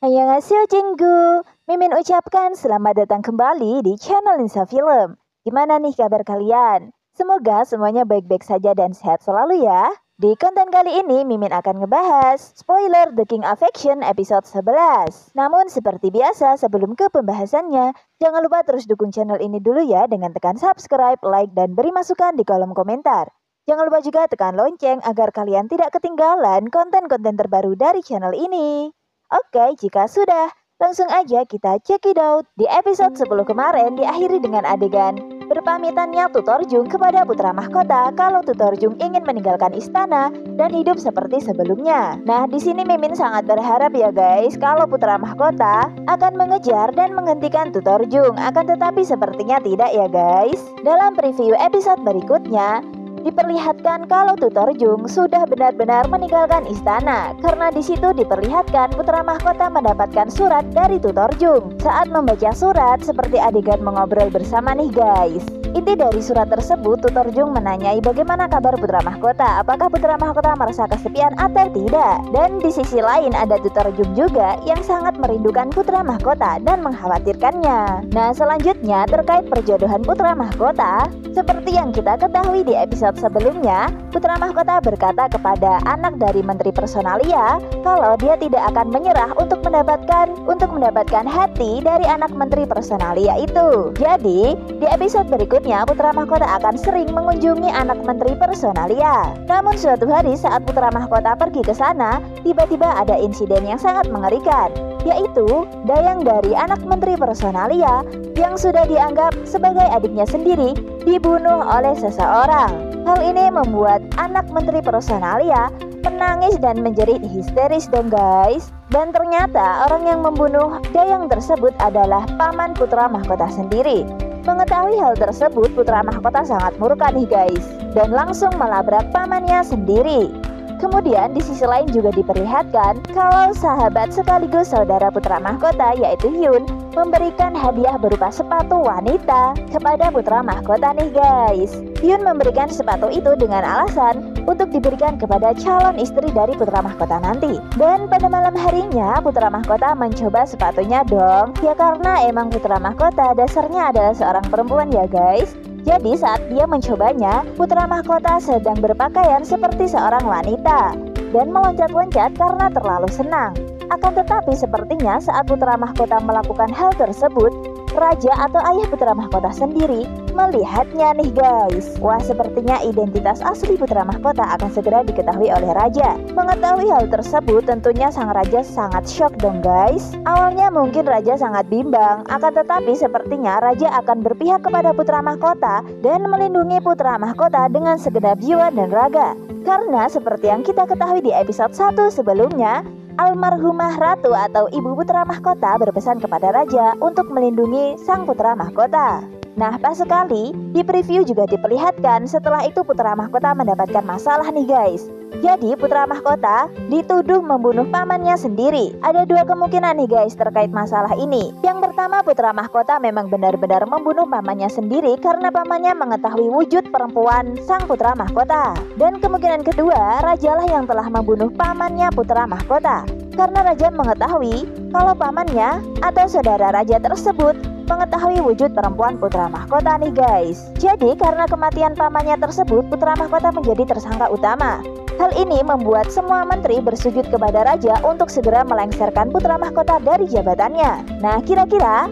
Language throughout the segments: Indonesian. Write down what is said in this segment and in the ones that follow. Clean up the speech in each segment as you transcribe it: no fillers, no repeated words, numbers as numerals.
Annyeonghaseyo Jinggu. Mimin ucapkan selamat datang kembali di channel Linsa Film. Gimana nih kabar kalian? Semoga semuanya baik-baik saja dan sehat selalu ya. Di konten kali ini Mimin akan ngebahas spoiler The King of Action episode 11. Namun seperti biasa sebelum ke pembahasannya, jangan lupa terus dukung channel ini dulu ya dengan tekan subscribe, like, dan beri masukan di kolom komentar. Jangan lupa juga tekan lonceng agar kalian tidak ketinggalan konten-konten terbaru dari channel ini. Oke, jika sudah, langsung aja kita check it out. Di episode 10 kemarin diakhiri dengan adegan berpamitannya Tutor Jung kepada putra mahkota kalau Tutor Jung ingin meninggalkan istana dan hidup seperti sebelumnya. Nah, di sini Mimin sangat berharap ya guys kalau putra mahkota akan mengejar dan menghentikan Tutor Jung. Akan tetapi sepertinya tidak ya guys. Dalam preview episode berikutnya, diperlihatkan kalau Tutor Jung sudah benar-benar meninggalkan istana karena di situ diperlihatkan putra mahkota mendapatkan surat dari Tutor Jung. Saat membaca surat seperti adegan mengobrol bersama nih guys. Inti dari surat tersebut, Tutor Jung menanyai bagaimana kabar putra mahkota, apakah putra mahkota merasa kesepian atau tidak. Dan di sisi lain ada Tutor Jung juga yang sangat merindukan putra mahkota dan mengkhawatirkannya. Nah, selanjutnya terkait perjodohan putra mahkota, seperti yang kita ketahui di episode sebelumnya, putra mahkota berkata kepada anak dari Menteri Personalia kalau dia tidak akan menyerah untuk mendapatkan hati dari anak Menteri Personalia itu. Jadi, di episode berikutnya putra mahkota akan sering mengunjungi anak Menteri Personalia. Namun suatu hari saat putra mahkota pergi ke sana, tiba-tiba ada insiden yang sangat mengerikan, yaitu Dayang dari anak Menteri Personalia yang sudah dianggap sebagai adiknya sendiri dibunuh oleh seseorang. Hal ini membuat anak Menteri Personalia menangis dan menjerit histeris dong guys. Dan ternyata orang yang membunuh Dayang tersebut adalah paman putra mahkota sendiri. Mengetahui hal tersebut, putra mahkota sangat murka nih guys dan langsung melabrak pamannya sendiri. Kemudian di sisi lain juga diperlihatkan kalau sahabat sekaligus saudara putra mahkota yaitu Hyun memberikan hadiah berupa sepatu wanita kepada putra mahkota nih guys. Hyun memberikan sepatu itu dengan alasan untuk diberikan kepada calon istri dari putra mahkota nanti. Dan pada malam harinya putra mahkota mencoba sepatunya dong. Ya karena emang putra mahkota dasarnya adalah seorang perempuan ya guys. Jadi saat dia mencobanya, putra mahkota sedang berpakaian seperti seorang wanita dan meloncat-loncat karena terlalu senang. Akan tetapi sepertinya saat putra mahkota melakukan hal tersebut, raja atau ayah putra mahkota sendiri melihatnya nih guys. Wah, sepertinya identitas asli putra mahkota akan segera diketahui oleh raja. Mengetahui hal tersebut tentunya sang raja sangat shock dong guys. Awalnya mungkin raja sangat bimbang, akan tetapi sepertinya raja akan berpihak kepada putra mahkota dan melindungi putra mahkota dengan segenap jiwa dan raga. Karena seperti yang kita ketahui di episode 1 sebelumnya, almarhumah ratu atau ibu putra mahkota berpesan kepada raja untuk melindungi sang putra mahkota. Nah, pas sekali di preview juga diperlihatkan setelah itu putra mahkota mendapatkan masalah nih guys. Jadi putra mahkota dituduh membunuh pamannya sendiri. Ada dua kemungkinan nih guys terkait masalah ini. Yang pertama, putra mahkota memang benar-benar membunuh pamannya sendiri karena pamannya mengetahui wujud perempuan sang putra mahkota. Dan kemungkinan kedua, rajalah yang telah membunuh pamannya putra mahkota. Karena raja mengetahui kalau pamannya atau saudara raja tersebut mengetahui wujud perempuan putra mahkota nih guys. Jadi karena kematian pamannya tersebut, putra mahkota menjadi tersangka utama. Hal ini membuat semua menteri bersujud kepada raja untuk segera melengsarkan putra mahkota dari jabatannya. Nah, kira-kira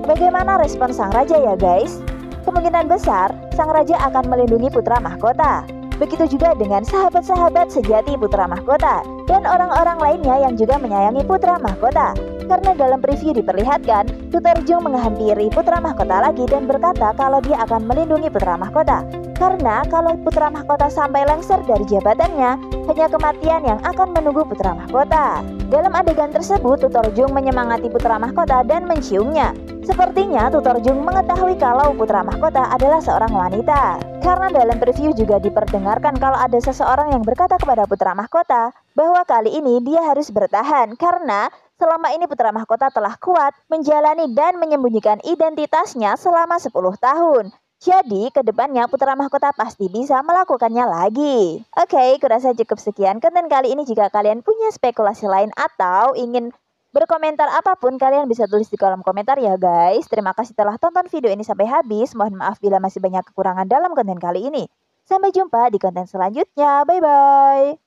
bagaimana respon sang raja ya guys? Kemungkinan besar sang raja akan melindungi putra mahkota. Begitu juga dengan sahabat-sahabat sejati putra mahkota dan orang-orang lainnya yang juga menyayangi putra mahkota. Karena dalam preview diperlihatkan Tutor Jung menghampiri putra mahkota lagi dan berkata kalau dia akan melindungi putra mahkota. Karena kalau putra mahkota sampai lengser dari jabatannya, hanya kematian yang akan menunggu putra mahkota. Dalam adegan tersebut, Tutor Jung menyemangati putra mahkota dan menciumnya. Sepertinya Tutor Jung mengetahui kalau putra mahkota adalah seorang wanita. Karena dalam preview juga diperdengarkan kalau ada seseorang yang berkata kepada putra mahkota bahwa kali ini dia harus bertahan karena selama ini putra mahkota telah kuat menjalani dan menyembunyikan identitasnya selama 10 tahun. Jadi kedepannya putra mahkota pasti bisa melakukannya lagi. Oke, kurasa cukup sekian konten kali ini. Jika kalian punya spekulasi lain atau ingin Berkomentar apapun kalian bisa tulis di kolom komentar ya guys. Terima kasih telah tonton video ini sampai habis. Mohon maaf bila masih banyak kekurangan dalam konten kali ini. Sampai jumpa di konten selanjutnya. Bye-bye.